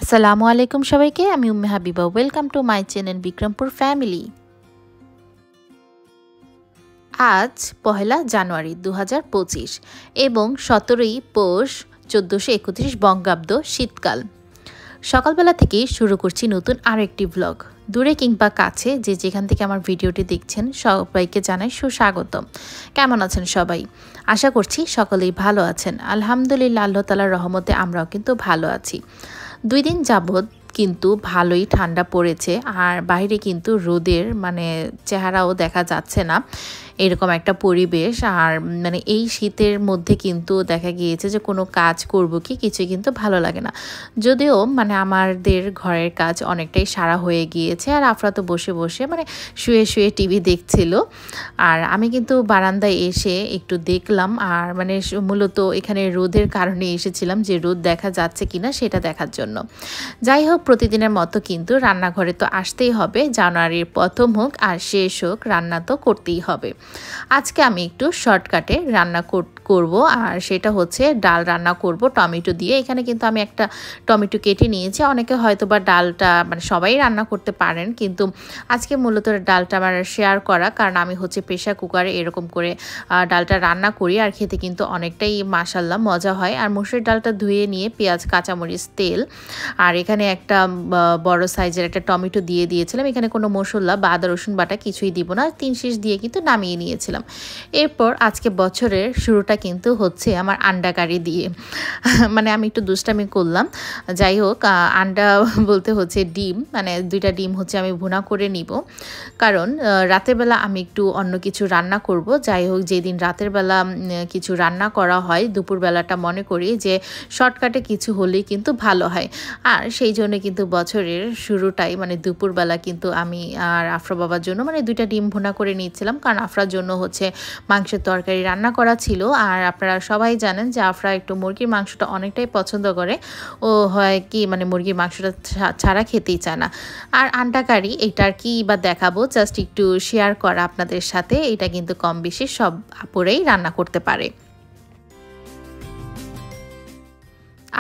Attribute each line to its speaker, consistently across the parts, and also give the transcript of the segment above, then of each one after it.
Speaker 1: আসসালামু আলাইকুম সবাইকে। আমি Umme Habiba. Welcome to my channel Bikrampur family. আজ পহেলা জানুয়ারি 2025 এবং 17ই পৌষ 1431 বঙ্গাব্দ শীতকাল। সকালবেলা থেকেই শুরু করছি নতুন আরও একটি ব্লগ। দূরে কিংবা কাছে যে যেখান থেকে আমার ভিডিওটি দেখছেন সবাইকে জানাই সুস্বাগতম। কেমন আছেন সবাই? আশা করছি সকলেই ভালো আছেন। আলহামদুলিল্লাহ, আল্লাহ তাআলার রহমতে আমরাও কিন্তু ভালো আছি। 2 দিন যাবৎ কিন্তু ভালোই ঠান্ডা পড়েছে, আর বাইরে কিন্তু রোদের চেহারাও দেখা যাচ্ছে না, এরকম একটা পরিবেশ। আর এই শীতের মধ্যে কিন্তু দেখা গিয়েছে যে কোনো কাজ করব কি কিছুই কিন্তু ভালো লাগে না। যদিও আমাদের ঘরের কাজ অনেকটাই সারা হয়ে গিয়েছে, আর আফরা তো বসে বসে শুয়ে শুয়ে টিভি দেখছিল। আর আমি কিন্তু বারান্দায় এসে একটু দেখলাম, আর মূলত এখানে রোদের কারণে এসেছিলাম যে রোদ দেখা যাচ্ছে কিনা সেটা দেখার জন্য। যাই হোক, প্রতিদিনের মতো কিন্তু রান্নাঘরে তো আসতেই হবে। জানুয়ারির প্রথম হোক আর শেষ হোক, রান্না তো করতেই হবে। আজকে আমি একটু শর্টকাটে রান্না করব, আর সেটা হচ্ছে ডাল রান্না করব টমেটো দিয়ে। এখানে কিন্তু আমি একটা টমেটো কেটে নিয়েছি। অনেকে হয়তো বা ডালটা সবাই রান্না করতে পারেন, কিন্তু আজকে মূলত ডালটা আমার শেয়ার করা, কারণ আমি হচ্ছে প্রেশার কুকারে এরকম করে ডালটা রান্না করি, আর খেতে কিন্তু অনেকটাই মাশাল্লাহ মজা হয়। আর মসুর ডালটা ধুয়ে নিয়ে পেঁয়াজ, কাঁচামরিচ, তেল, আর এখানে একটা বড় সাইজের একটা টমেটো দিয়ে দিয়েছিলাম। এখানে কোনো মশলা বা আদা রসুন বাটা কিছুই দিব না, 3 শীষ দিয়ে কিন্তু নামিয়ে নিয়েছিলাম। এরপর আজকে বছরের শুরুটা কিন্তু হচ্ছে আমার আন্ডা কারি দিয়ে। আমি একটু দুষ্টামি করলাম। যাই হোক, আন্ডা বলতে হচ্ছে ডিম, 2টা ডিম হচ্ছে আমি ভুনা করে নিব, কারণ রাতের বেলা আমি একটু অন্য কিছু রান্না করব। যাই হোক, যেদিন রাতের বেলা কিছু রান্না করা হয়, দুপুরবেলাটা মনে করি যে শর্টকাটে কিছু হলেই কিন্তু ভালো হয়। আর সেই জন্য কিন্তু বছরের শুরুটাই দুপুরবেলা কিন্তু আমি আর আফরা বাবার জন্য 2টা ডিম ভুনা করে নিয়েছিলাম, কারণ আফরার জন্য হচ্ছে মাংসের তরকারি রান্না করা ছিল। আর আপনারা সবাই জানেন যে আফরা একটু মুরগির মাংসটা অনেকটাই পছন্দ করে। ও হয় কি মুরগির মাংসটা ছাড়া খেতেই চায় না। আর আন্ডা কারি এটার কি বা দেখাবো, জাস্ট একটু শেয়ার করা আপনাদের সাথে। এটা কিন্তু কম বেশি সব আপুরাই রান্না করতে পারে।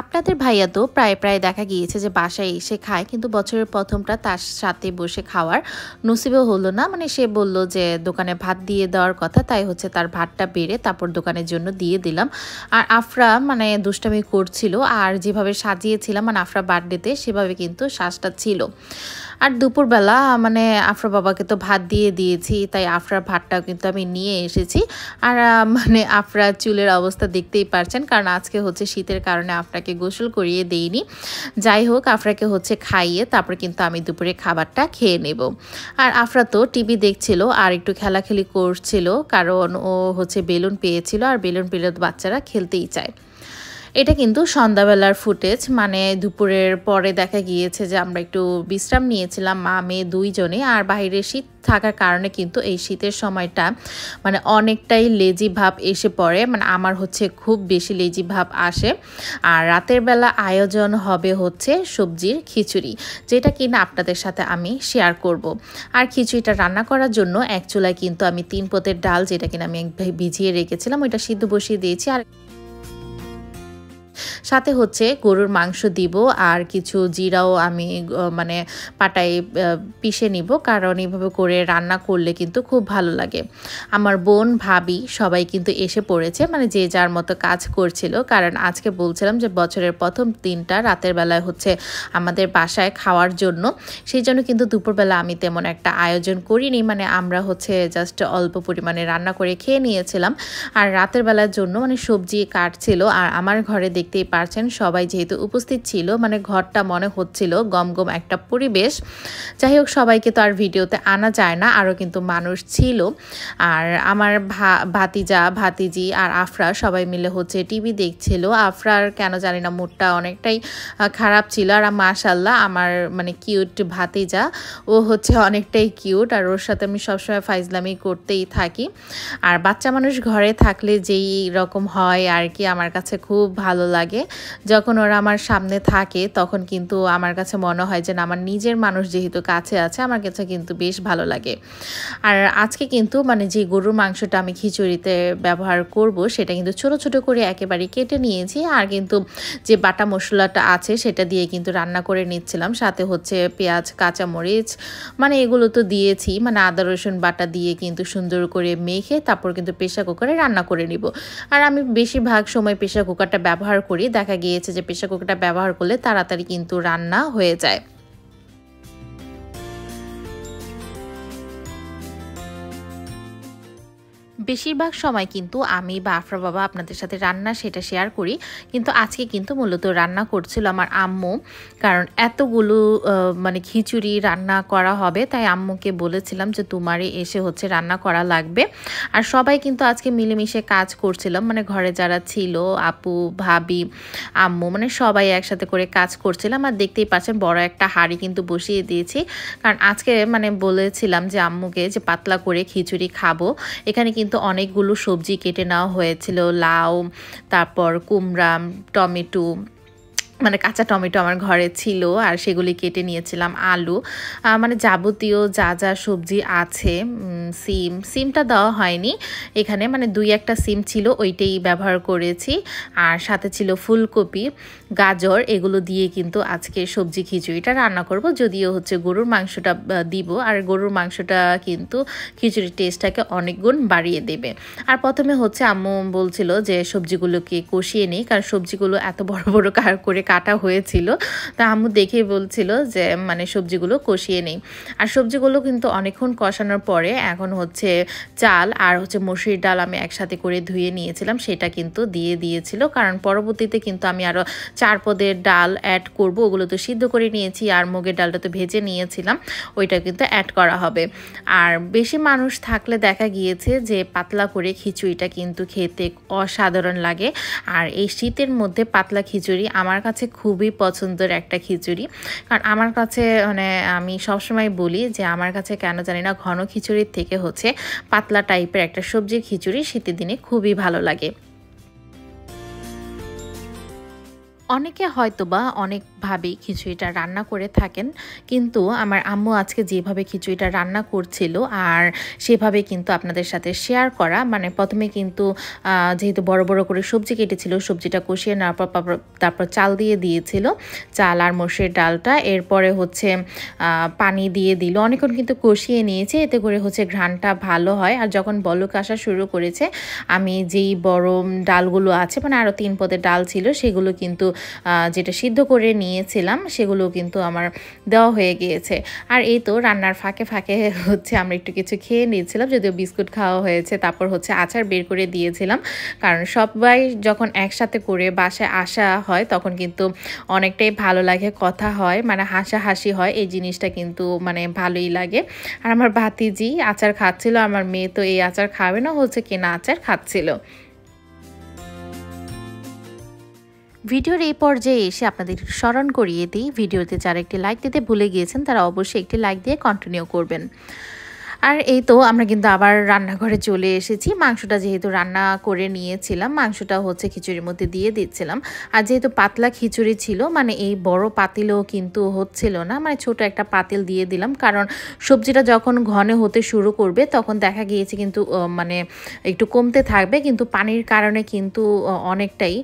Speaker 1: আপনাদের ভাইয়া তো প্রায় দেখা গিয়েছে যে বাসায় এসে খায়, কিন্তু বছরের প্রথমটা তার সাথে বসে খাওয়ার নসিবেও হলো না। সে বলল যে দোকানে ভাত দিয়ে দেওয়ার কথা, তাই হচ্ছে তার ভাতটা বেড়ে তারপর দোকানের জন্য দিয়ে দিলাম। আর আফরা দুষ্টামি করছিল, আর যেভাবে সাজিয়েছিলাম আফরা বার্থডেতে সেভাবে কিন্তু সাজটা ছিল। আর দুপুরবেলা আফরা বাবাকে তো ভাত দিয়ে দিয়েছি, তাই আফরার ভাতটাও কিন্তু আমি নিয়ে এসেছি। আর আফরার চুলের অবস্থা দেখতেই পারছেন, কারণ আজকে হচ্ছে শীতের কারণে আফরাকে গোসল করিয়ে দেইনি। যাই হোক, আফরাকে হচ্ছে খাইয়ে তারপর কিন্তু আমি দুপুরে খাবারটা খেয়ে নেব। আর আফরা তো টিভি দেখছিল আর একটু খেলাখেলি করছিল, কারণ ও হচ্ছে বেলুন পেয়েছিল, আর বেলুন পেলে বাচ্চারা খেলতেই চায়। এটা কিন্তু সন্ধ্যাবেলার ফুটেজ, দুপুরের পরে দেখা গিয়েছে যে আমরা একটু বিশ্রাম নিয়েছিলাম, মা মেয়ে 2 জনে। আর বাইরে শীত থাকার কারণে কিন্তু এই শীতের সময়টা অনেকটাই লেজি ভাব এসে পড়ে, আমার হচ্ছে খুব বেশি লেজি ভাব আসে। আর রাতের বেলা আয়োজন হবে হচ্ছে সবজির খিচুড়ি, যেটা কিনা আপনাদের সাথে আমি শেয়ার করব। আর খিচুড়িটা রান্না করার জন্য এক চুলায় কিন্তু আমি 3 পদের ডাল, যেটা কিনা আমি ভিজিয়ে রেখেছিলাম, ওইটা সিদ্ধ বসিয়ে দিয়েছি। আর সাথে হচ্ছে গরুর মাংস দিব, আর কিছু জিরাও আমি পাটায় পিষে নিব, কারণ এইভাবে করে রান্না করলে কিন্তু খুব ভালো লাগে। আমার বোন, ভাবি সবাই কিন্তু এসে পড়েছে, যে যার মতো কাজ করছিল, কারণ আজকে বলছিলাম যে বছরের প্রথম দিনটা রাতের বেলায় হচ্ছে আমাদের বাসায় খাওয়ার জন্য। সেই জন্য কিন্তু দুপুরবেলা আমি তেমন একটা আয়োজন করিনি, আমরা হচ্ছে জাস্ট অল্প পরিমাণে রান্না করে খেয়ে নিয়েছিলাম। আর রাতের বেলার জন্য সবজি কাটছিল, আর আমার ঘরে দেখতেই পারছেন সবাই যেহেতু উপস্থিত ছিল, ঘরটা মনে হচ্ছিল গমগম একটা পরিবেশ। যাই হোক, সবাইকে তো আর ভিডিওতে আনা যায় না, আরও কিন্তু মানুষ ছিল। আর আমার ভাতিজা, ভাতিজি আর আফরা সবাই মিলে হচ্ছে টিভি দেখছিল। আফরার কেন জানি না মুডটা অনেকটাই খারাপ ছিল। আর মাশাল্লাহ আমার কিউট ভাতিজা, ও হচ্ছে অনেকটাই কিউট, আর ওর সাথে আমি সবসময় ফাইজলামি করতেই থাকি। আর বাচ্চা মানুষ ঘরে থাকলে যেই রকম হয় আর কি, আমার কাছে খুব ভালো লাগে। যখন ওরা আমার সামনে থাকে তখন কিন্তু আমার কাছে মনে হয় যে না, আমার নিজের মানুষ যেহেতু কাছে আছে, আমার কাছে কিন্তু বেশ ভালো লাগে। আর আজকে কিন্তু মানে যে গরুর মাংসটা আমি খিচুড়িতে ব্যবহার করব সেটা কিন্তু ছোট ছোট করে একেবারে কেটে নিয়েছি। আর কিন্তু যে বাটা মশলাটা আছে সেটা দিয়ে কিন্তু রান্না করে নিচ্ছিলাম। সাথে হচ্ছে পেঁয়াজ, কাঁচামরিচ, মানে এগুলো তো দিয়েছি, মানে আদা রসুন বাটা দিয়ে কিন্তু সুন্দর করে মেখে তারপর কিন্তু প্রেসার কুকারে রান্না করে নিব। আর আমি বেশিরভাগ সময় প্রেসার কুকারটা ব্যবহার করি। দেখা গিয়েছে যে প্রেসার কুকারটা ব্যবহার করলে তাড়াতাড়ি কিন্তু রান্না হয়ে যায়। বেশিরভাগ সময় কিন্তু আমি বা আফরা বাবা আপনাদের সাথে রান্না সেটা শেয়ার করি, কিন্তু আজকে কিন্তু মূলত রান্না করছিল আমার আম্মু। কারণ এতগুলো মানে খিচুড়ি রান্না করা হবে, তাই আম্মুকে বলেছিলাম যে তোমারই এসে হচ্ছে রান্না করা লাগবে। আর সবাই কিন্তু আজকে মিলেমিশে কাজ করছিলাম, মানে ঘরে যারা ছিল আপু, ভাবি, আম্মু, মানে সবাই একসাথে করে কাজ করছিলাম। আর দেখতেই পাচ্ছেন বড় একটা হাঁড়ি কিন্তু বসিয়ে দিয়েছি, কারণ আজকে মানে বলেছিলাম যে আম্মুকে যে পাতলা করে খিচুড়ি খাবো। এখানে কিন্তু অনেকগুলো সবজি কেটে নেওয়া হয়েছিল, লাউ, তারপর কুমড়া, টমেটো, মানে কাঁচা টমেটো আমার ঘরে ছিল আর সেগুলি কেটে নিয়েছিলাম, আলু, মানে যাবতীয় যা যা সবজি আছে, সিমটা দেওয়া হয়নি এখানে, মানে 2-1টা সিম ছিল ওইটাই ব্যবহার করেছি। আর সাথে ছিল ফুলকপি, গাজর, এগুলো দিয়ে কিন্তু আজকে সবজি খিচুড়িটা রান্না করব। যদিও হচ্ছে গরুর মাংসটা দিব, আর গরুর মাংসটা কিন্তু খিচুড়ির টেস্টটাকে অনেক গুণ বাড়িয়ে দেবে। আর প্রথমে হচ্ছে আম্মু বলছিল যে সবজিগুলোকে কষিয়ে নিই, কারণ সবজিগুলো এত বড় বড় করে কাটা হয়েছিল। তা আম্মু দেখেই বলছিল যে মানে সবজিগুলো কষিয়ে নেই। আর সবজিগুলো কিন্তু অনেকক্ষণ কষানোর পরে এখন হচ্ছে চাল আর হচ্ছে মসুরির ডাল আমি একসাথে করে ধুয়ে নিয়েছিলাম, সেটা কিন্তু দিয়ে দিয়েছিল। কারণ পরবর্তীতে কিন্তু আমি আরও 4 পদের ডাল অ্যাড করব, ওগুলো তো সিদ্ধ করে নিয়েছি, আর মুগের ডালটা তো ভেজে নিয়েছিলাম, ওইটা কিন্তু অ্যাড করা হবে। আর বেশি মানুষ থাকলে দেখা গিয়েছে যে পাতলা করে খিচুড়িটা কিন্তু খেতে অসাধারণ লাগে। আর এই শীতের মধ্যে পাতলা খিচুড়ি আমার কাছে খুবই পছন্দের একটা খিচুড়ি। কারণ আমার কাছে মানে আমি সবসময় বলি যে আমার কাছে কেন জানি না ঘন খিচুড়ির থেকে হচ্ছে পাতলা টাইপের একটা সবজির খিচুড়ি শীতের দিনে খুবই ভালো লাগে। অনেকে হয়তোবা অনেকভাবেই খিচুড়িটা রান্না করে থাকেন, কিন্তু আমার আম্মু আজকে যেভাবে খিচুড়িটা রান্না করছিল আর সেভাবে কিন্তু আপনাদের সাথে শেয়ার করা। মানে প্রথমে কিন্তু যেহেতু বড় বড় করে সবজি কেটেছিল, সবজিটা কষিয়ে নেওয়ার পর তারপর চাল দিয়ে দিয়েছিল, চাল আর মসুরের ডালটা। এরপরে হচ্ছে পানি দিয়ে দিল, অনেকক্ষণ কিন্তু কষিয়ে নিয়েছে, এতে করে হচ্ছে ঘ্রাণটা ভালো হয়। আর যখন বলক আসা শুরু করেছে, আমি যেই বড় ডালগুলো আছে, মানে আরও 3 পদের ডাল ছিল, সেগুলো কিন্তু যেটা সিদ্ধ করে নিয়েছিলাম সেগুলো কিন্তু আমার দেওয়া হয়ে গিয়েছে। আর এই তো রান্নার ফাঁকে ফাঁকে হচ্ছে আমরা একটু কিছু খেয়ে নিয়েছিলাম, যদিও বিস্কুট খাওয়া হয়েছে। তারপর হচ্ছে আচার বের করে দিয়েছিলাম, কারণ সবাই যখন একসাথে করে বাসায় আসা হয় তখন কিন্তু অনেকটাই ভালো লাগে, কথা হয়, মানে হাসাহাসি হয়, এই জিনিসটা কিন্তু মানে ভালোই লাগে। আর আমার ভাতিজি আচার খাচ্ছিল, আমার মেয়ে তো এই আচার খাবে না, হচ্ছে কেনা আচার খাচ্ছিল। ভিডিওর এই পর্যায়ে এসে আপনাদের স্মরণ করিয়ে দিই, ভিডিওতে যারা একটি লাইক দিতে ভুলে গিয়েছেন তারা অবশ্যই একটি লাইক দিয়ে কন্টিনিউ করবেন। আর এই তো আমরা কিন্তু আবার রান্নাঘরে চলে এসেছি। মাংসটা যেহেতু রান্না করে নিয়েছিলাম, মাংসটা হচ্ছে খিচুড়ির মধ্যে দিয়ে দিচ্ছিলাম। আর যেহেতু পাতলা খিচুড়ি ছিল, মানে এই বড় পাতিলও কিন্তু হচ্ছিল না, মানে ছোট একটা পাতিল দিয়ে দিলাম। কারণ সবজিটা যখন ঘন হতে শুরু করবে তখন দেখা গিয়েছে কিন্তু মানে একটু কমতে থাকবে, কিন্তু পানির কারণে কিন্তু অনেকটাই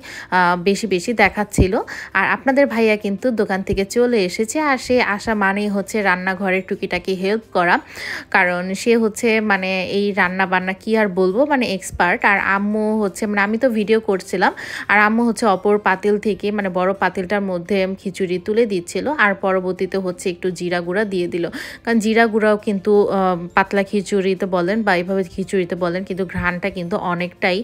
Speaker 1: বেশি বেশি দেখাচ্ছিল। আর আপনাদের ভাইয়া কিন্তু দোকান থেকে চলে এসেছে, আর সে আসা মানেই হচ্ছে রান্নাঘরের টুকিটাকি হেল্প করা, কারণ সে হচ্ছে মানে এই রান্না বান্না কি আর বলবো, মানে এক্সপার্ট। আর আম্মু হচ্ছে মানে আমি তো ভিডিও করছিলাম, আর আম্মু হচ্ছে অপর পাতিল থেকে মানে বড় পাতিলটার মধ্যে খিচুড়ি তুলে দিচ্ছিল, আর পরবর্তীতে হচ্ছে একটু জিরা গুঁড়া দিয়ে দিল। কারণ জিরা গুঁড়াও কিন্তু পাতলা খিচুড়িতে বলেন বা এইভাবে খিচুড়িতে বলেন, কিন্তু ঘ্রাণটা কিন্তু অনেকটাই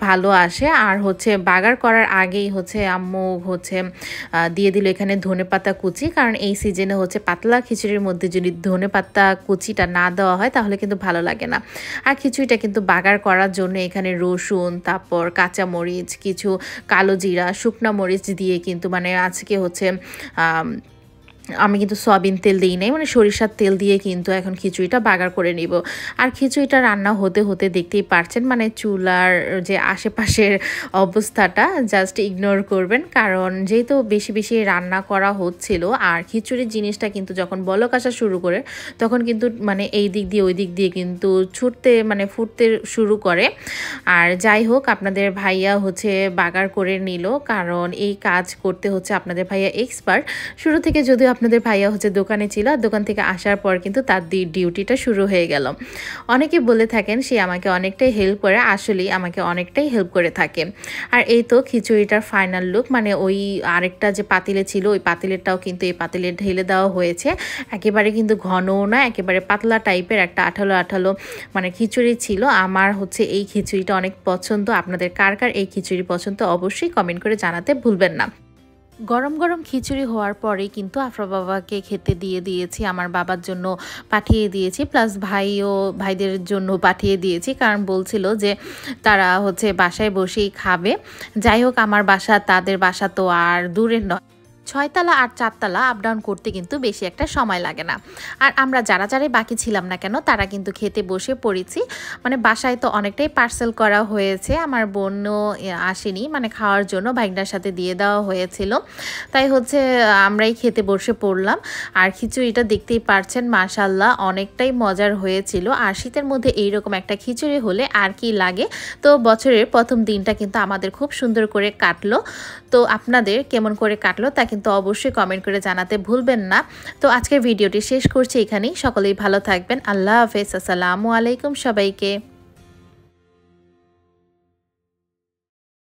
Speaker 1: ভালো আসে। আর হচ্ছে বাগার করার আগেই হচ্ছে আম্মু হচ্ছে দিয়ে দিল এখানে ধনেপাতা কুচি, কারণ এই সিজনে হচ্ছে পাতলা খিচুড়ির মধ্যে যদি ধনেপাতা কুচিটা না দেওয়া হয় তাহলে কিন্তু ভালো লাগে না। আর খিচুড়িটা কিন্তু বাগার করার জন্য এখানে রসুন, তারপর কাঁচা মরিচ, কিছু কালো জিরা, শুকনা মরিচ দিয়ে কিন্তু মানে আজকে হচ্ছে আমি কিন্তু সয়াবিন তেল দিই নাই, মানে সরিষার তেল দিয়ে কিন্তু এখন খিচুড়িটা বাগার করে নিব। আর খিচুড়িটা রান্না হতে হতে দেখতেই পারছেন, মানে চুলার যে আশেপাশের অবস্থাটা জাস্ট ইগনোর করবেন, কারণ যেহেতু বেশি বেশি রান্না করা হচ্ছিল। আর খিচুড়ির জিনিসটা কিন্তু যখন বলক আসা শুরু করে তখন কিন্তু মানে এই দিক দিয়ে ওই দিক দিয়ে কিন্তু ছুটতে মানে ফুটতে শুরু করে। আর যাই হোক, আপনাদের ভাইয়া হচ্ছে বাগার করে নিল, কারণ এই কাজ করতে হচ্ছে আপনাদের ভাইয়া এক্সপার্ট। শুরু থেকে যদিও আপনাদের ভাইয়া হচ্ছে দোকানে ছিল, আর দোকান থেকে আসার পর কিন্তু তার ডিউটিটা শুরু হয়ে গেল। অনেকে বলে থাকেন সে আমাকে অনেকটাই হেল্প করে, আসলেই আমাকে অনেকটাই হেল্প করে থাকে। আর এই তো খিচুড়িটার ফাইনাল লুক, মানে ওই আরেকটা যে পাতিলে ছিল ওই পাতিলেরটাও কিন্তু এই পাতিলে ঢেলে দেওয়া হয়েছে। একেবারে কিন্তু ঘনও না, একেবারে পাতলা টাইপের একটা আঠালো আঠালো মানে খিচুড়ি ছিল। আমার হচ্ছে এই খিচুড়িটা অনেক পছন্দ। আপনাদের কার কার এই খিচুড়ি পছন্দ অবশ্যই কমেন্ট করে জানাতে ভুলবেন না। গরম গরম খিচুড়ি হওয়ার পরে কিন্তু আফরা বাবাকে খেতে দিয়ে দিয়েছি, আমার বাবার জন্য পাঠিয়ে দিয়েছি, প্লাস ভাইদের জন্য পাঠিয়ে দিয়েছি, কারণ বলছিল যে তারা হচ্ছে বাসায় বসেই খাবে। যাই হোক, আমার বাসা তাদের বাসা তো আর দূরের নয়, 6 তলা আর 4 তলা আপ ডাউন করতে কিন্তু বেশি একটা সময় লাগে না। আর আমরা যারাই বাকি ছিলাম না কেন তারা কিন্তু খেতে বসে পড়েছি। মানে বাসায় তো অনেকটাই পার্সেল করা হয়েছে, আমার বোনও আসেনি মানে খাওয়ার জন্য, ভাইগনার সাথে দিয়ে দেওয়া হয়েছিল। তাই হচ্ছে আমরাই খেতে বসে পড়লাম। আর খিচুড়িটা দেখতেই পারছেন মাশাআল্লাহ অনেকটাই মজার হয়েছিল। আর শীতের মধ্যে এইরকম একটা খিচুড়ি হলে আর কি লাগে। তো বছরের প্রথম দিনটা কিন্তু আমাদের খুব সুন্দর করে কাটলো। তো আপনাদের কেমন করে কাটলো তা কিন্তু অবশ্যই কমেন্ট করে জানাতে ভুলবেন না। তো আজকের ভিডিওটি শেষ করছি এখানেই। সকলেই ভালো থাকবেন। আল্লাহ হাফেজ। আসসালামু আলাইকুম সবাইকে।